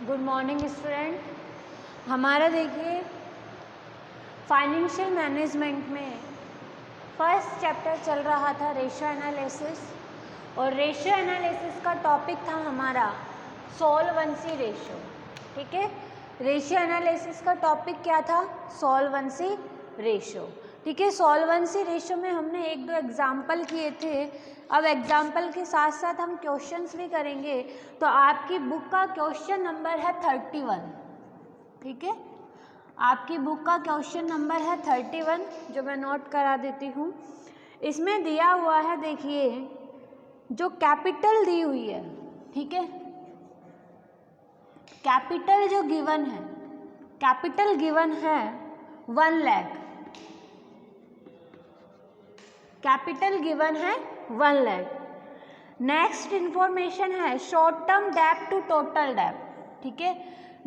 Good morning student. हमारा देखिए financial management में फर्स्ट चैप्टर चल रहा था रेशियो एनालिसिस, और रेशियो एनालिसिस का टॉपिक था हमारा सॉल्वेंसी रेशियो। ठीक है, रेशियो एनालिसिस का टॉपिक क्या था? Solvency ratio. ठीक है, सॉल्वेंसी रेशियो में हमने एक दो एग्जाम्पल किए थे। अब एग्जाम्पल के साथ साथ हम क्वेश्चंस भी करेंगे। तो आपकी बुक का क्वेश्चन नंबर है 31। ठीक है, आपकी बुक का क्वेश्चन नंबर है 31, जो मैं नोट करा देती हूँ। इसमें दिया हुआ है, देखिए जो कैपिटल दी हुई है, ठीक है, कैपिटल जो गिवन है, कैपिटल गिवन है 1 लाख, कैपिटल गिवन है 1 लाख। नेक्स्ट इंफॉर्मेशन है शॉर्ट टर्म डेब्ट टू टोटल डेब्ट। ठीक है,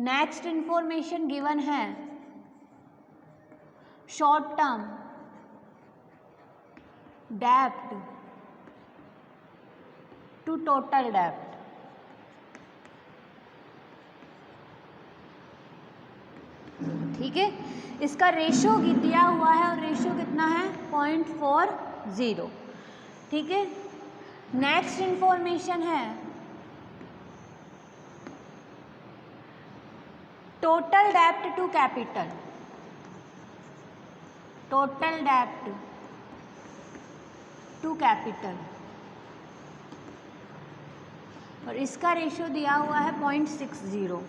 नेक्स्ट इंफॉर्मेशन गिवन है शॉर्ट टर्म डेब्ट टू टोटल डेब्ट। ठीक है, इसका रेशियो दिया हुआ है, और रेशियो कितना है? 0.40। ठीक है, नेक्स्ट इंफॉर्मेशन है टोटल डेब्ट टू कैपिटल, टोटल डेब्ट टू कैपिटल, और इसका रेशियो दिया हुआ है 0.60।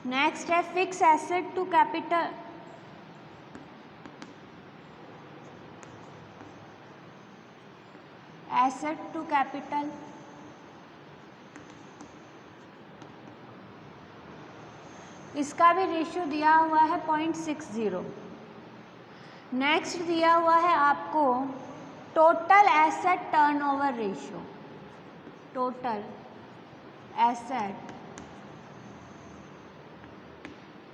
नेक्स्ट है fix asset to capital, asset to capital, इसका भी रेशियो दिया हुआ है 0.60। नेक्स्ट दिया हुआ है आपको total asset turnover ratio, total asset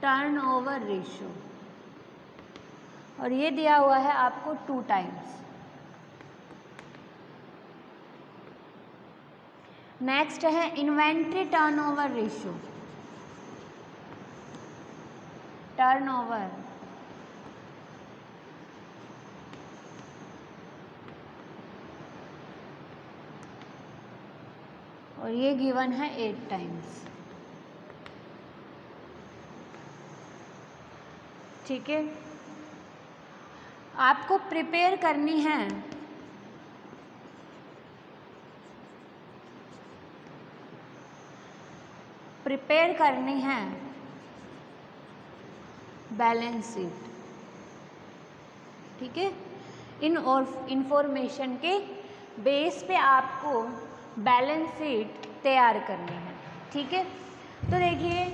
turnover ratio, और ये दिया हुआ है आपको 2 टाइम्स। नेक्स्ट है इन्वेंट्री टर्नओवर रेशियो, टर्नओवर, और ये गिवन है 8 टाइम्स। ठीक है, आपको प्रिपेयर करनी है बैलेंस शीट। ठीक है, इन और इंफॉर्मेशन के बेस पे आपको बैलेंस शीट तैयार करनी है। ठीक है, तो देखिए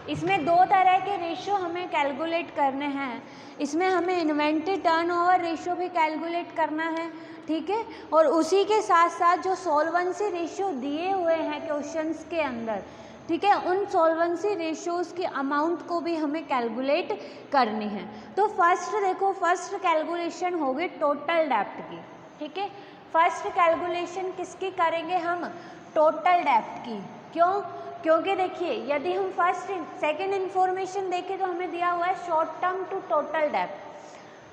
इसमें 2 तरह के रेशियो हमें कैलकुलेट करने हैं। इसमें हमें इन्वेंट्री टर्नओवर रेशियो भी कैलकुलेट करना है। ठीक है, और उसी के साथ साथ जो सॉल्वेंसी रेशियो दिए हुए हैं क्वेश्चंस के अंदर, ठीक है, उन सॉल्वेंसी रेशियोज की अमाउंट को भी हमें कैलकुलेट करनी है। तो फर्स्ट देखो, फर्स्ट कैलकुलेशन होगी टोटल डेब्ट की। ठीक है, फर्स्ट कैलकुलेशन किसकी करेंगे हम? टोटल डेब्ट की। क्यों? क्योंकि देखिए यदि हम फर्स्ट सेकंड इंफॉर्मेशन देखें तो हमें दिया हुआ है शॉर्ट टर्म टू टोटल डेब्ट।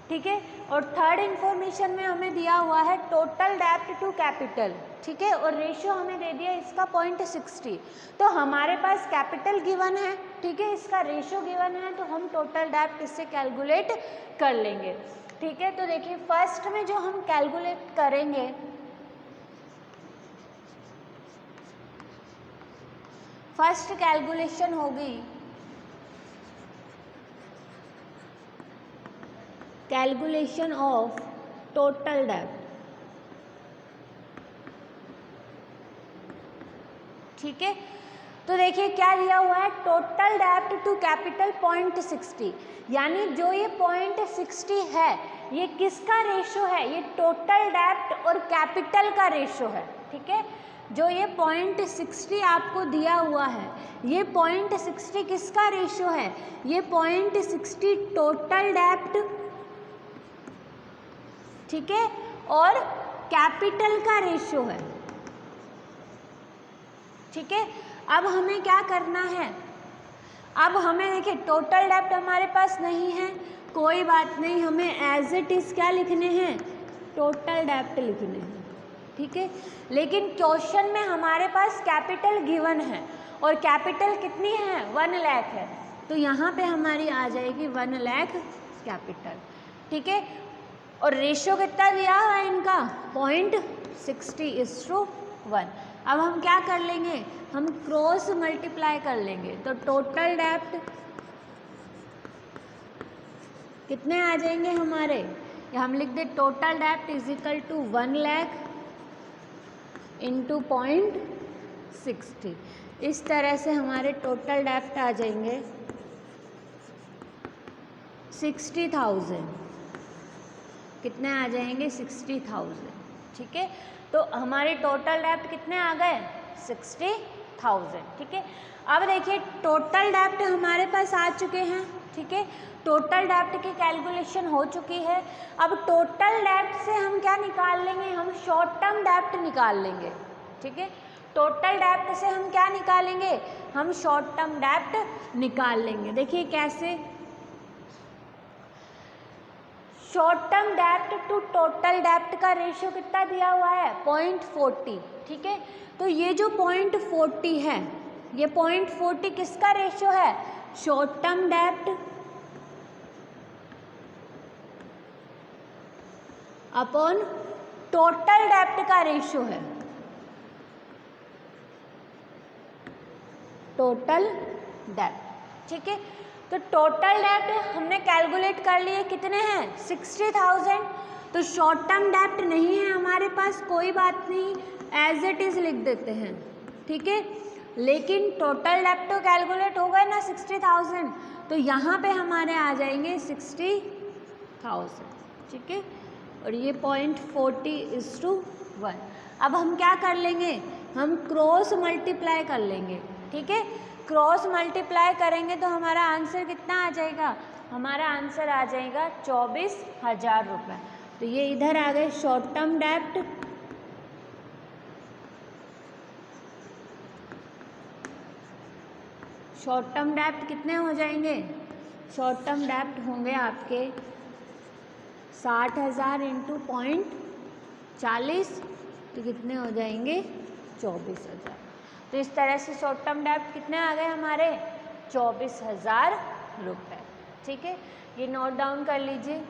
ठीक है, और थर्ड इंफॉर्मेशन में हमें दिया हुआ है टोटल डेब्ट टू कैपिटल। ठीक है, और रेशियो हमें दे दिया इसका 0.60। तो हमारे पास कैपिटल गिवन है, ठीक है, इसका रेशियो गिवन है, तो हम टोटल डेब्ट इससे कैलकुलेट कर लेंगे। ठीक है, तो देखिए फर्स्ट में जो हम कैलकुलेट करेंगे, फर्स्ट कैलकुलेशन होगी कैलकुलेशन ऑफ टोटल डेब्ट। ठीक है, तो देखिए क्या दिया हुआ है? टोटल डेब्ट टू कैपिटल 0.60, यानी जो ये 0.60 है ये किसका रेशियो है? ये टोटल डेब्ट और कैपिटल का रेशियो है। ठीक है, जो ये 0.60 आपको दिया हुआ है, ये 0.60 किसका रेशियो है? ये 0.60 टोटल डेब्ट, ठीक है, और कैपिटल का रेशियो है। ठीक है। अब हमें क्या करना है, अब हमें देखिए टोटल डेप्ट हमारे पास नहीं है, कोई बात नहीं, हमें एज इट इज़ क्या लिखने हैं, टोटल डेप्ट लिखने हैं, ठीक है। लेकिन क्वेश्चन में हमारे पास कैपिटल गिवन है और कैपिटल कितनी है, 1 लाख है, तो यहाँ पे हमारी आ जाएगी 1 लाख कैपिटल, ठीक है। और रेशियो कितना दिया हुआ है इनका, 0.60:1। अब हम क्या कर लेंगे, हम क्रॉस मल्टीप्लाई कर लेंगे, तो टोटल डेप्ट कितने आ जाएंगे हमारे, या हम लिख दे टोटल डेप्ट is equal to 1 lakh into 0.60। इस तरह से हमारे टोटल डेप्ट आ जाएंगे 60,000, कितने आ जाएंगे 60,000, ठीक है। तो हमारे टोटल डेप्ट कितने आ गए, 60,000, ठीक है। अब देखिए टोटल डेप्ट हमारे पास आ चुके हैं, ठीक है, टोटल डेप्ट की कैलकुलेशन हो चुकी है। अब टोटल डेप्ट से हम क्या निकाल लेंगे, हम शॉर्ट टर्म डेप्ट निकाल लेंगे, ठीक है। टोटल डेप्ट से हम क्या निकालेंगे, हम शॉर्ट टर्म डेप्ट निकाल लेंगे। देखिए कैसे, short term dept to total डेप्ट का रेशियो कितना दिया हुआ है, 0.40, ठीक है। तो ये जो 0.40 है, ये 0.40 किसका रेशियो है, शॉर्ट टर्म डेप्ट अपॉन टोटल डेप्ट का रेशियो है, टोटल डेप्ट, ठीक है। तो टोटल डेप्ट हमने कैलकुलेट कर लिए, कितने हैं, 60,000। तो शॉर्ट टर्म डेप्ट नहीं है हमारे पास, कोई बात नहीं, एज इट इज़ लिख देते हैं, ठीक है। लेकिन टोटल डेप्ट तो कैलकुलेट हो गए ना 60,000, तो यहाँ पे हमारे आ जाएंगे 60,000, ठीक है। और ये 0.40:1। अब हम क्या कर लेंगे, हम क्रॉस मल्टीप्लाई कर लेंगे, ठीक है। क्रॉस मल्टीप्लाई करेंगे तो हमारा आंसर कितना आ जाएगा, हमारा आंसर आ जाएगा 24,000 रुपये। तो ये इधर आ गए शॉर्ट टर्म डेप्ट, शॉर्ट टर्म डेप्ट कितने हो जाएंगे, शॉर्ट टर्म डेप्ट होंगे आपके 60,000 इंटू 0.40, तो कितने हो जाएंगे 24,000। तो इस तरह से शॉर्ट टर्म डेप्ट कितने आ गए हमारे, 24,000 रुपये, ठीक है। ये नोट डाउन कर लीजिए।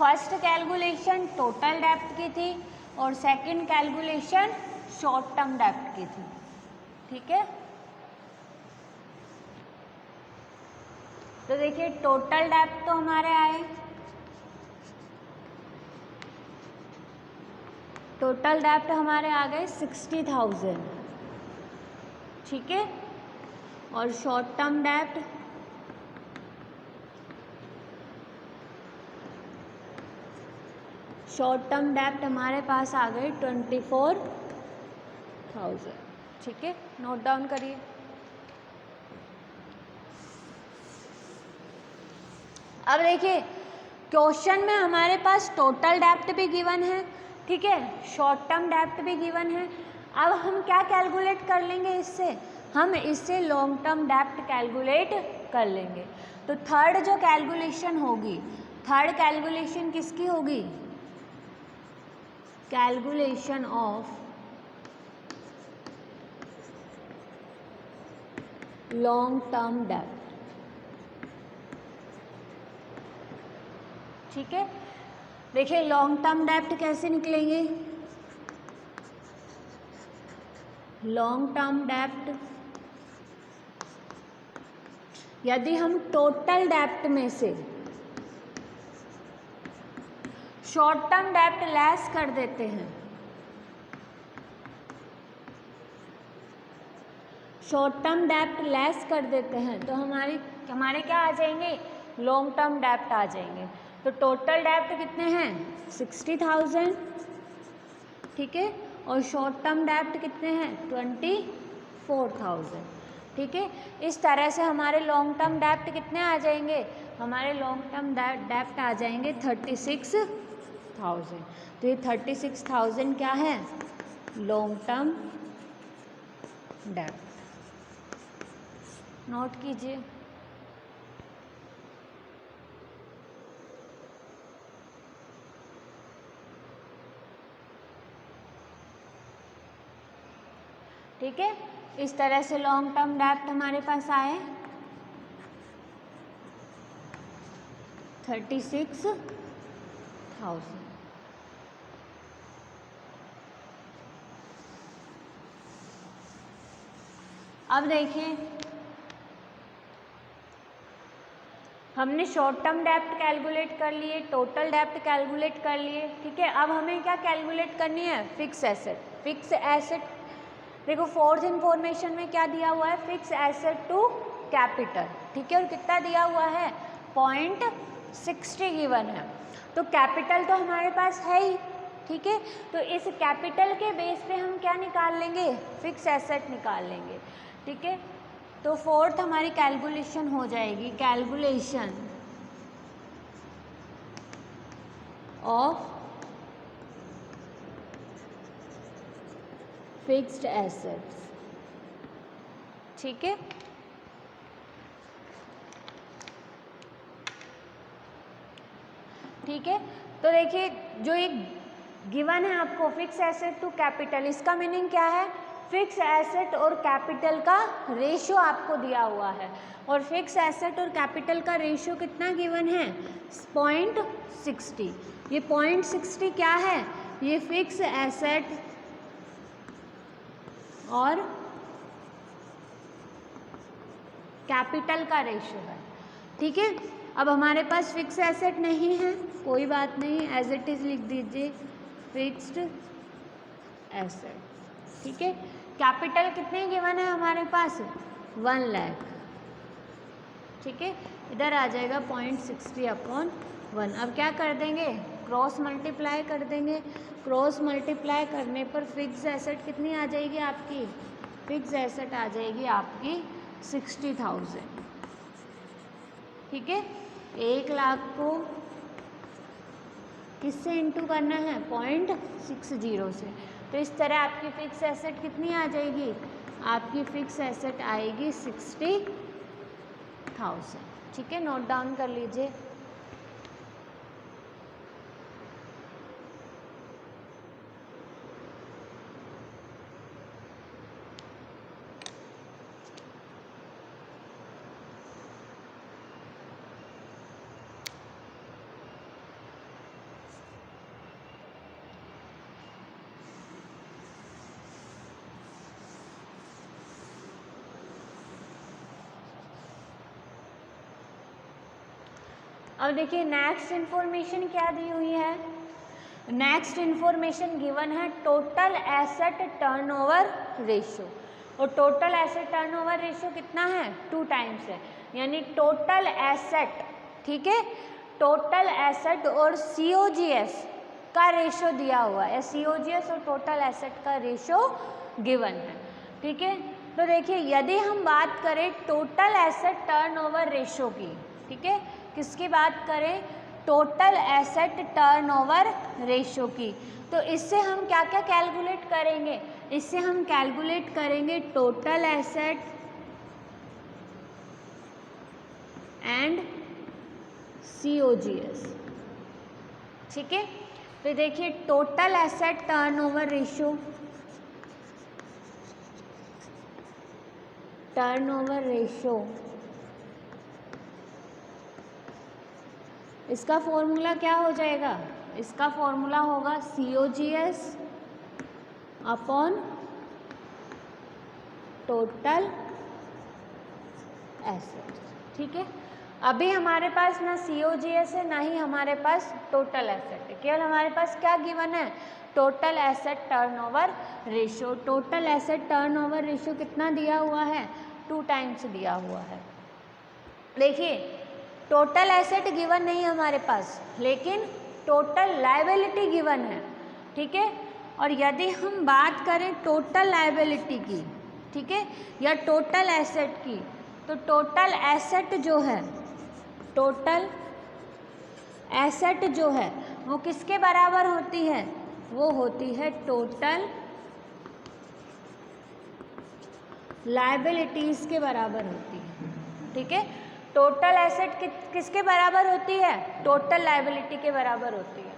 फर्स्ट कैलकुलेशन टोटल डेप्ट की थी और सेकंड कैलकुलेशन शॉर्ट टर्म डेप्ट की थी, ठीक है। तो देखिए टोटल डेप्ट तो हमारे आए, टोटल डेप्ट हमारे आ गए 60,000, ठीक है। और शॉर्ट टर्म डेप्ट हमारे पास आ गए 24,000, ठीक है। नोट डाउन करिए। अब देखिए क्वेश्चन में हमारे पास टोटल डेप्ट भी गिवन है, ठीक है, शॉर्ट टर्म डेप्ट भी गिवन है। अब हम क्या कैलकुलेट कर लेंगे इससे, हम इससे लॉन्ग टर्म डेप्ट कैलकुलेट कर लेंगे। तो थर्ड जो कैलकुलेशन होगी, थर्ड कैलकुलेशन किसकी होगी, कैलकुलेशन ऑफ लॉन्ग टर्म डेप्ट, ठीक है। देखिए लॉन्ग टर्म डेप्ट कैसे निकलेंगे, लॉन्ग टर्म डेप्ट यदि हम टोटल डेप्ट में से शॉर्ट टर्म डेप्ट लेस कर देते हैं, शॉर्ट टर्म डेप्ट लेस कर देते हैं तो हमारे क्या आ जाएंगे, लॉन्ग टर्म डेप्ट आ जाएंगे। तो टोटल डेप्ट कितने हैं 60,000, ठीक है, और शॉर्ट टर्म डेप्ट कितने हैं 24,000। ठीक है, इस तरह से हमारे लॉन्ग टर्म डेप्ट कितने आ जाएंगे, हमारे लॉन्ग टर्म डेप्ट आ जाएंगे 36,000। तो ये 36,000 क्या है, लॉन्ग टर्म डेप्ट। नोट कीजिए। ठीक है, इस तरह से लॉन्ग टर्म डेप्ट हमारे पास आए 36,000। अब देखिए, हमने शॉर्ट टर्म डेप्ट कैलकुलेट कर लिए, टोटल डेप्ट कैलकुलेट कर लिए। ठीक है, अब हमें क्या कैलकुलेट करनी है, फिक्स एसेट। फिक्स एसेट देखो, फोर्थ इंफॉर्मेशन में क्या दिया हुआ है, फिक्स एसेट टू कैपिटल। ठीक है, और कितना दिया हुआ है 0.60 गिवन है। तो कैपिटल तो हमारे पास है ही। ठीक है, तो इस कैपिटल के बेस पे हम क्या निकाल लेंगे, फिक्स एसेट निकाल लेंगे। ठीक है, तो फोर्थ हमारी कैलकुलेशन हो जाएगी, कैलकुलेशन ऑफ फिक्स्ड एसेट्स। ठीक है, ठीक है, तो देखिए जो एक गिवन है आपको फिक्स एसेट टू कैपिटल, इसका मीनिंग क्या है, फिक्स एसेट और कैपिटल का रेशियो आपको दिया हुआ है। और फिक्स एसेट और कैपिटल का रेशियो कितना गिवन है 0.60। ये 0.60 क्या है, ये फिक्स एसेट और कैपिटल का रेशियो है। ठीक है, अब हमारे पास फिक्स एसेट नहीं है, कोई बात नहीं, एज इट इज लिख दीजिए फिक्स्ड एसेट। ठीक है, कैपिटल कितने गिवन है हमारे पास 1 लाख। ठीक है, इधर आ जाएगा 0.60/1। अब क्या कर देंगे, क्रॉस मल्टीप्लाई कर देंगे। क्रॉस मल्टीप्लाई करने पर फिक्स एसेट कितनी आ जाएगी आपकी, फिक्स एसेट आ जाएगी आपकी 60,000। ठीक है, 1 लाख को किससे इंटू करना है 0.60 से। तो इस तरह आपकी फिक्स एसेट कितनी आ जाएगी, आपकी फिक्स एसेट आएगी 60,000। ठीक है, नोट डाउन कर लीजिए। अब देखिए नेक्स्ट इन्फॉर्मेशन क्या दी हुई है, नेक्स्ट इन्फॉर्मेशन गिवन है टोटल एसेट टर्नओवर रेशियो। और टोटल एसेट टर्नओवर रेशियो कितना है 2 टाइम्स है, यानी टोटल एसेट। ठीक है, टोटल एसेट और सीओजीएस का रेशियो दिया हुआ है, सीओजीएस और टोटल एसेट का रेशियो गिवन है। ठीक है, तो देखिए यदि हम बात करें टोटल एसेट टर्नओवर रेशियो की, ठीक है, किसकी बात करें, टोटल एसेट टर्नओवर रेशियो की, तो इससे हम क्या क्या कैलकुलेट करेंगे, इससे हम कैलकुलेट करेंगे टोटल एसेट एंड सीओजीएस। ठीक है, तो देखिए total asset turnover ratio, turnover ratio, इसका फॉर्मूला क्या हो जाएगा, इसका फॉर्मूला होगा COGS अपॉन टोटल एसेट। ठीक है, अभी हमारे पास ना COGS है ना ही हमारे पास टोटल एसेट है, केवल हमारे पास क्या गिवन है total asset turnover ratio. Total asset turnover ratio कितना दिया हुआ है 2 टाइम्स दिया हुआ है। देखिए टोटल एसेट गिवन नहीं है हमारे पास, लेकिन टोटल लायबिलिटी गिवन है। ठीक है, और यदि हम बात करें टोटल लायबिलिटी की, ठीक है, या टोटल एसेट की, तो टोटल एसेट जो है, टोटल एसेट जो है वो किसके बराबर होती है? वो होती है टोटल लायबिलिटीज के बराबर होती है, ठीक है। टोटल एसेट किसके बराबर होती है? टोटल लायबिलिटी के बराबर होती है।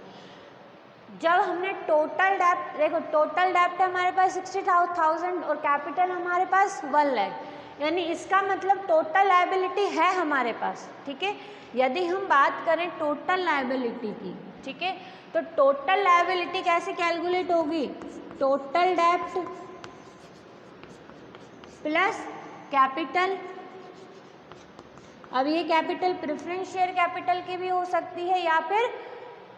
जब हमने टोटल डेप्ट, देखो टोटल डेप्ट है हमारे पास 60,000 और कैपिटल हमारे पास 1 लाख, यानी इसका मतलब टोटल लायबिलिटी है हमारे पास, ठीक है। यदि हम बात करें टोटल लायबिलिटी की, ठीक है, तो टोटल लायबिलिटी कैसे कैलकुलेट होगी? टोटल डेप्ट प्लस कैपिटल। अब ये कैपिटल प्रेफरेंस शेयर कैपिटल की भी हो सकती है, या फिर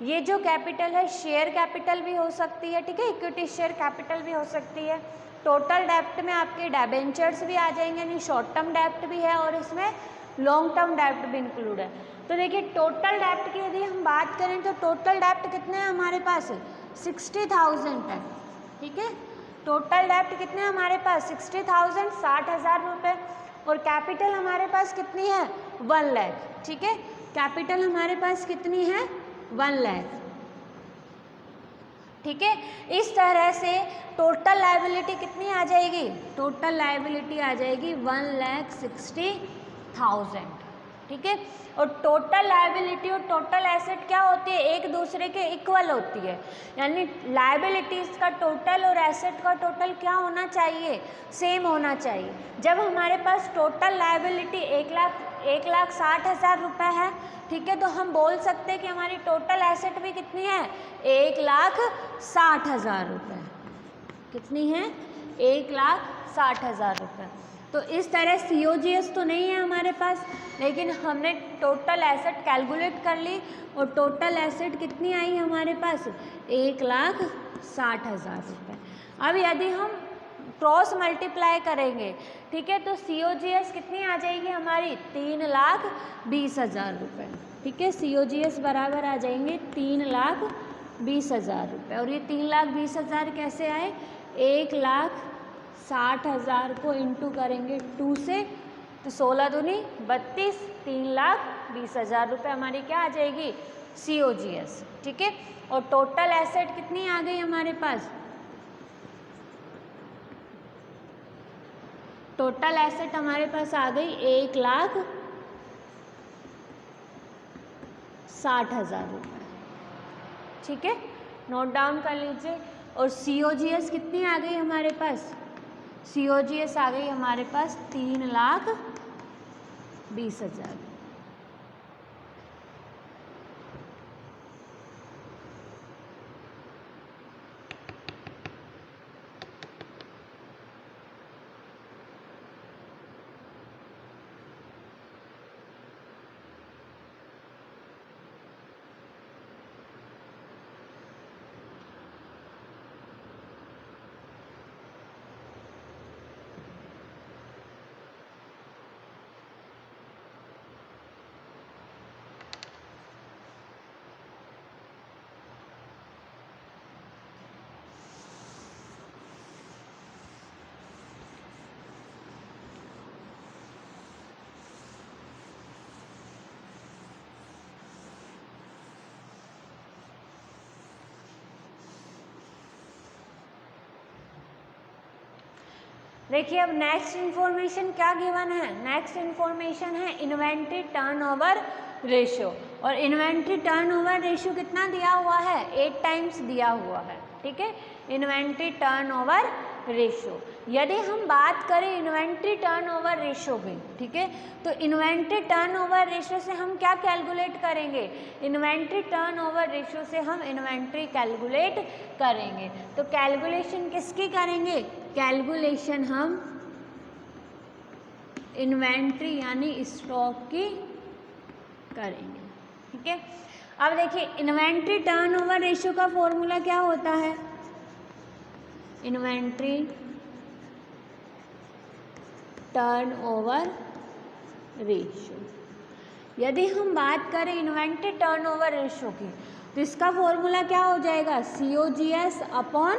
ये जो कैपिटल है शेयर कैपिटल भी हो सकती है, ठीक है, इक्विटी शेयर कैपिटल भी हो सकती है। टोटल डेप्ट में आपके डिबेंचर्स भी आ जाएंगे, यानी शॉर्ट टर्म डेप्ट भी है और इसमें लॉन्ग टर्म डेप्ट भी इंक्लूड है। तो देखिए टोटल डेप्ट की यदि हम बात करें तो टोटल डेप्ट कितने हैं हमारे पास? 60,000 है, ठीक है। टोटल डेप्ट कितने हैं हमारे पास? 60,000, 60,000 रुपये। और कैपिटल हमारे पास कितनी है? 1 लाख, ठीक है। कैपिटल हमारे पास कितनी है? 1 लाख, ठीक है। इस तरह से टोटल लायबिलिटी कितनी आ जाएगी? टोटल लायबिलिटी आ जाएगी 1,60,000, ठीक है। और टोटल लायबिलिटी और टोटल एसेट क्या होती है? एक दूसरे के इक्वल होती है, यानी लायबिलिटीज़ का टोटल और एसेट का टोटल क्या होना चाहिए? सेम होना चाहिए। जब हमारे पास टोटल लायबिलिटी 1,60,000 रुपये है, ठीक है, तो हम बोल सकते हैं कि हमारी टोटल एसेट भी कितनी है? 1,60,000 रुपये। कितनी है? 1,60,000 रुपये। तो इस तरह COGS तो नहीं है हमारे पास, लेकिन हमने टोटल एसेट कैलकुलेट कर ली और टोटल एसेट कितनी आई हमारे पास? 1,60,000 रुपये। अब यदि हम क्रॉस मल्टीप्लाई करेंगे, ठीक है, तो COGS कितनी आ जाएगी हमारी? 3,20,000 रुपये, ठीक है। COGS बराबर आ जाएंगे 3,20,000 रुपये। और ये 3,20,000 कैसे आए? 1,60,000 को इंटू करेंगे 2 से, तो 16 दूनी 32, 3,20,000 रुपये हमारी क्या आ जाएगी? COGS, ठीक है। और टोटल एसेट कितनी आ गई हमारे पास? टोटल एसेट हमारे पास आ गई 1,60,000 रुपये, ठीक है, नोट डाउन कर लीजिए। और COGS कितनी आ गई हमारे पास? COGS आ गई हमारे पास 3,20,000। देखिए अब नेक्स्ट इन्फॉर्मेशन क्या गिवन है? नेक्स्ट इन्फॉर्मेशन है इन्वेंट्री टर्नओवर रेशियो। और इन्वेंट्री टर्नओवर रेशियो कितना दिया हुआ है? 8 टाइम्स दिया हुआ है, ठीक है, इन्वेंट्री टर्नओवर रेशियो। यदि हम बात करें इन्वेंट्री टर्नओवर रेशियो में, ठीक है, तो इन्वेंट्री टर्नओवर रेशियो से हम क्या कैलकुलेट करेंगे? इन्वेंट्री टर्नओवर रेशियो से हम इन्वेंट्री कैलकुलेट करेंगे। तो कैलकुलेशन किसकी करेंगे? कैलकुलेशन हम इन्वेंट्री यानी स्टॉक की करेंगे, ठीक है। अब देखिए इन्वेंट्री टर्नओवर रेशियो का फॉर्मूला क्या होता है? Inventory turnover ratio. यदि हम बात करें इन्वेंट्री टर्नओवर रेशियो की, तो इसका फॉर्मूला क्या हो जाएगा, COGS अपॉन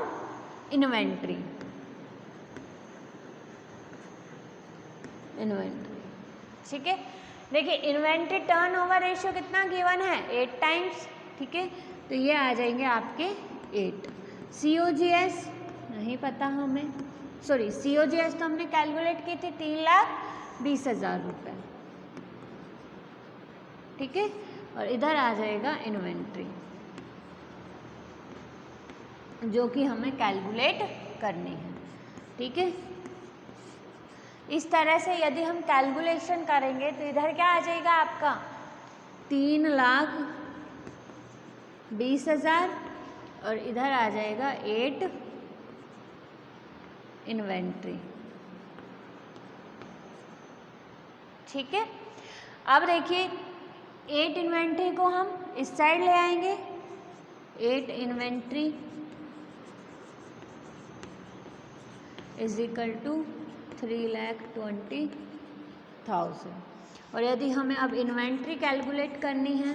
इन्वेंट्री। ठीक है, देखिए इन्वेंट्री टर्नओवर रेशियो कितना गिवन है, 8 टाइम्स। ठीक है, तो ये आ जाएंगे आपके 8। COGS नहीं पता हमें, सॉरी COGS तो हमने कैलकुलेट की थी 3,20,000 रुपये। ठीक है, और इधर आ जाएगा इन्वेंट्री जो कि हमें कैलकुलेट करनी है। ठीक है, इस तरह से यदि हम कैलकुलेशन करेंगे तो इधर क्या आ जाएगा आपका 3,20,000 और इधर आ जाएगा 8 इन्वेंट्री। ठीक है, अब देखिए 8 इन्वेंट्री को हम इस साइड ले आएंगे, 8 इन्वेंट्री इज इक्वल टू 3,20,000। और यदि हमें अब इन्वेंट्री कैलकुलेट करनी है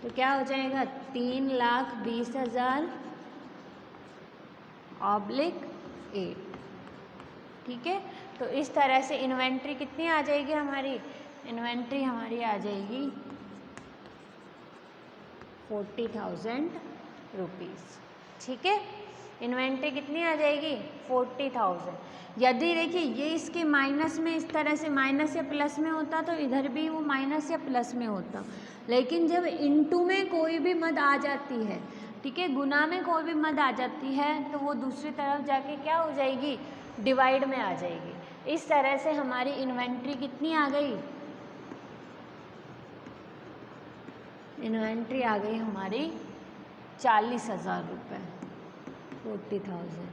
तो क्या हो जाएगा 3,20,000 ऑब्लिक 8। ठीक है, तो इस तरह से इन्वेंट्री कितनी आ जाएगी हमारी, इन्वेंट्री हमारी आ जाएगी 40,000 रुपीज़। ठीक है, इन्वेंट्री कितनी आ जाएगी 40,000। यदि देखिए ये इसके माइनस में इस तरह से माइनस या प्लस में होता तो इधर भी वो माइनस या प्लस में होता, लेकिन जब इनटू में कोई भी मद आ जाती है, ठीक है, गुना में कोई भी मद आ जाती है तो वो दूसरी तरफ जाके क्या हो जाएगी, डिवाइड में आ जाएगी। इस तरह से हमारी इन्वेंट्री कितनी आ गई, इन्वेंट्री आ गई हमारी 40,000 रुपये, 40,000।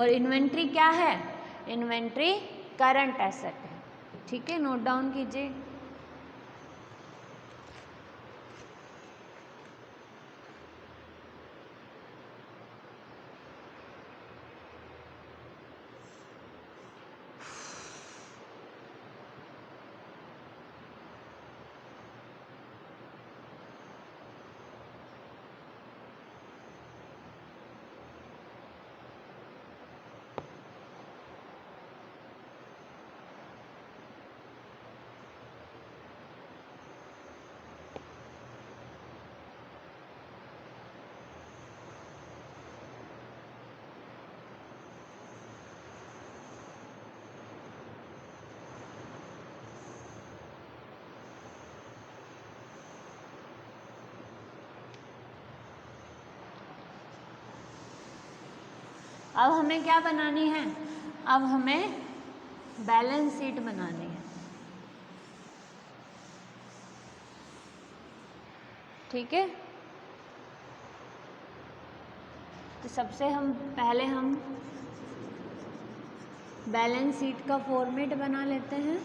और इन्वेंट्री क्या है, इन्वेंट्री करंट एसेट है। ठीक है, नोट डाउन कीजिए। अब हमें क्या बनानी है, अब हमें बैलेंस शीट बनानी है। ठीक है, तो सबसे पहले हम बैलेंस शीट का फॉर्मेट बना लेते हैं।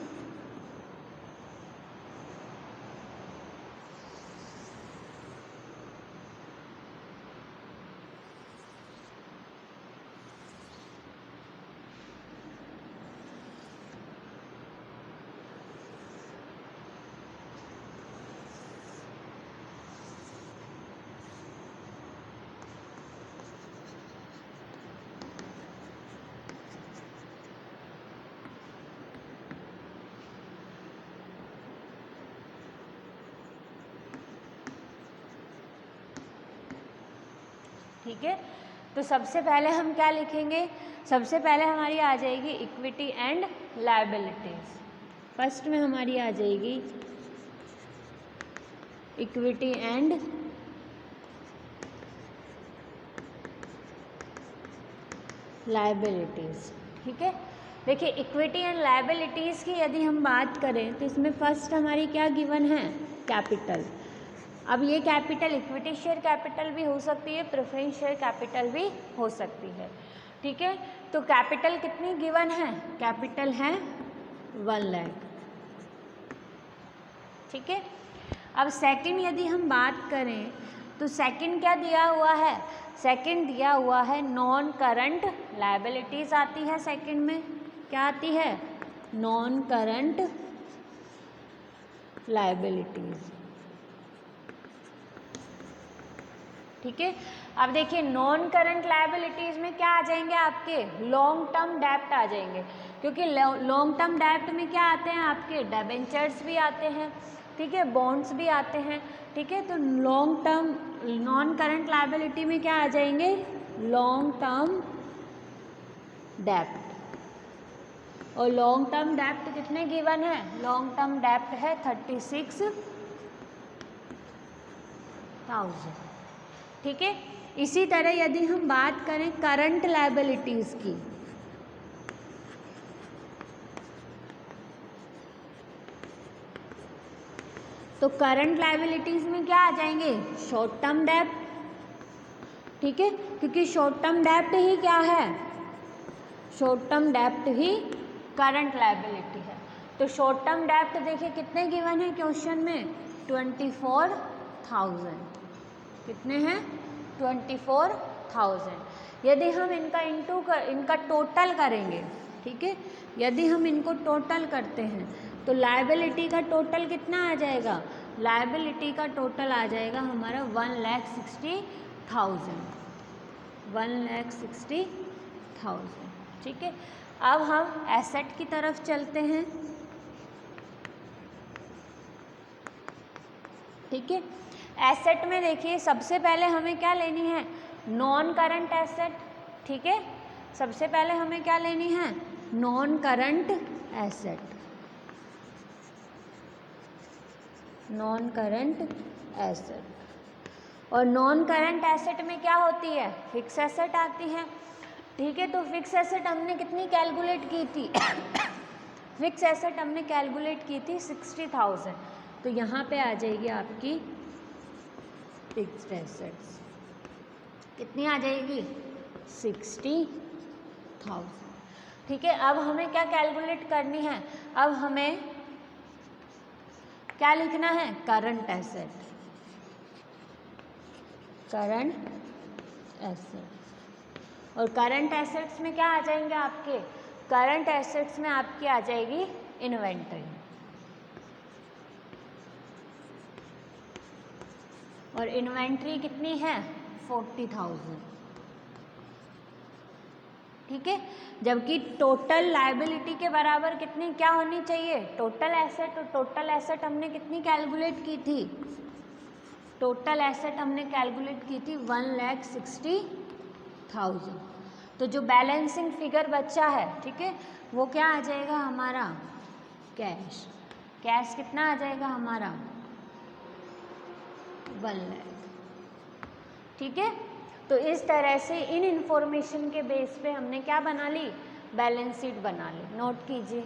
ठीक है, तो सबसे पहले हम क्या लिखेंगे, सबसे पहले हमारी आ जाएगी इक्विटी एंड लायबिलिटीज। फर्स्ट में हमारी आ जाएगी इक्विटी एंड लायबिलिटीज। ठीक है, देखिए इक्विटी एंड लायबिलिटीज की यदि हम बात करें तो इसमें फर्स्ट हमारी क्या गिवन है, कैपिटल। अब ये कैपिटल इक्विटी शेयर कैपिटल भी हो सकती है, प्रेफरेंस शेयर कैपिटल भी हो सकती है। ठीक है, तो कैपिटल कितनी गिवन है, कैपिटल है 1 लाख। ठीक है, अब सेकंड यदि हम बात करें तो सेकंड क्या दिया हुआ है, सेकंड दिया हुआ है नॉन करंट लायबिलिटीज आती है। सेकंड में क्या आती है, नॉन करंट लायबिलिटीज। ठीक है। अब देखिए नॉन करंट लायबिलिटीज़ में क्या आ जाएंगे आपके, लॉन्ग टर्म डेप्ट आ जाएंगे, क्योंकि लॉन्ग टर्म डेप्ट में क्या आते हैं आपके, डिबेंचर्स भी आते हैं, ठीक है, बॉन्ड्स भी आते हैं, ठीक है। तो long term non current liability में क्या आ जाएंगे, लॉन्ग टर्म डेप्ट। और लॉन्ग टर्म डेप्ट कितने गिवन है, लॉन्ग टर्म डेप्ट है 36,000, ठीक है। इसी तरह यदि हम बात करें करंट लायबिलिटीज़ की, तो करंट लायबिलिटीज़ में क्या आ जाएंगे, शॉर्ट टर्म डेप्ट, ठीक है, क्योंकि शॉर्ट टर्म डेप्ट ही क्या है, शॉर्ट टर्म डेप्ट ही करंट लायबिलिटी है। तो शॉर्ट टर्म डेप्ट देखिए कितने गिवन है क्वेश्चन में, 24,000, कितने हैं, 24,000। यदि हम इनका टोटल करेंगे, ठीक है, यदि हम इनको टोटल करते हैं तो लायबिलिटी का टोटल कितना आ जाएगा, लायबिलिटी का टोटल आ जाएगा हमारा 1,60,000, 1,60,000, ठीक है। अब हम एसेट की तरफ चलते हैं, ठीक है। एसेट में देखिए सबसे पहले हमें क्या लेनी है, नॉन करंट एसेट, ठीक है, सबसे पहले हमें क्या लेनी है, non current asset, non current asset. और नॉन करंट एसेट में क्या होती है, फिक्स एसेट आती है, ठीक है। तो फिक्स एसेट हमने कितनी कैलकुलेट की थी फिक्स एसेट हमने कैलकुलेट की थी 60,000, तो यहाँ पे आ जाएगी आपकी फिक्स्ड एसेट्स, कितनी आ जाएगी, 60,000, ठीक है। अब हमें क्या कैलकुलेट करनी है, अब हमें क्या लिखना है, करंट एसेट, करंट एसेट। और करंट एसेट्स में क्या आ जाएंगे आपके, करंट एसेट्स में आपकी आ जाएगी इन्वेंट्री, और इन्वेंट्री कितनी है, 40,000, ठीक है। जबकि टोटल लायबिलिटी के बराबर कितनी क्या होनी चाहिए, टोटल एसेट, और टोटल एसेट हमने कितनी कैलकुलेट की थी, टोटल एसेट हमने कैलकुलेट की थी 1,60,000। तो जो बैलेंसिंग फिगर बचा है, ठीक है, वो क्या आ जाएगा हमारा, कैश, कैश कितना आ जाएगा हमारा, 1 लाख, ठीक है। तो इस तरह से इन इंफॉर्मेशन के बेस पे हमने क्या बना ली, बैलेंस शीट बना ली, नोट कीजिए।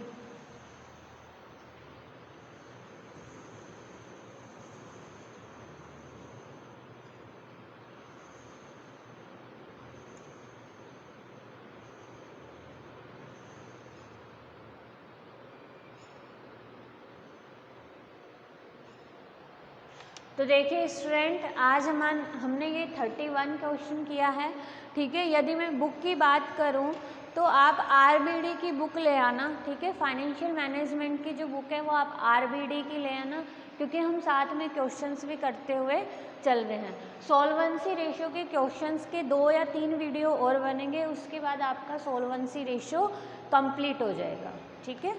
तो देखिए स्टूडेंट, आज हमने ये 31 क्वेश्चन किया है, ठीक है। यदि मैं बुक की बात करूं तो आप आरबीडी की बुक ले आना, ठीक है, फाइनेंशियल मैनेजमेंट की जो बुक है वो आप आरबीडी की ले आना, क्योंकि हम साथ में क्वेश्चंस भी करते हुए चल रहे हैं। सॉल्वेंसी रेशियो के क्वेश्चंस के 2 या 3 वीडियो और बनेंगे, उसके बाद आपका सॉल्वेंसी रेशियो कंप्लीट हो जाएगा, ठीक है।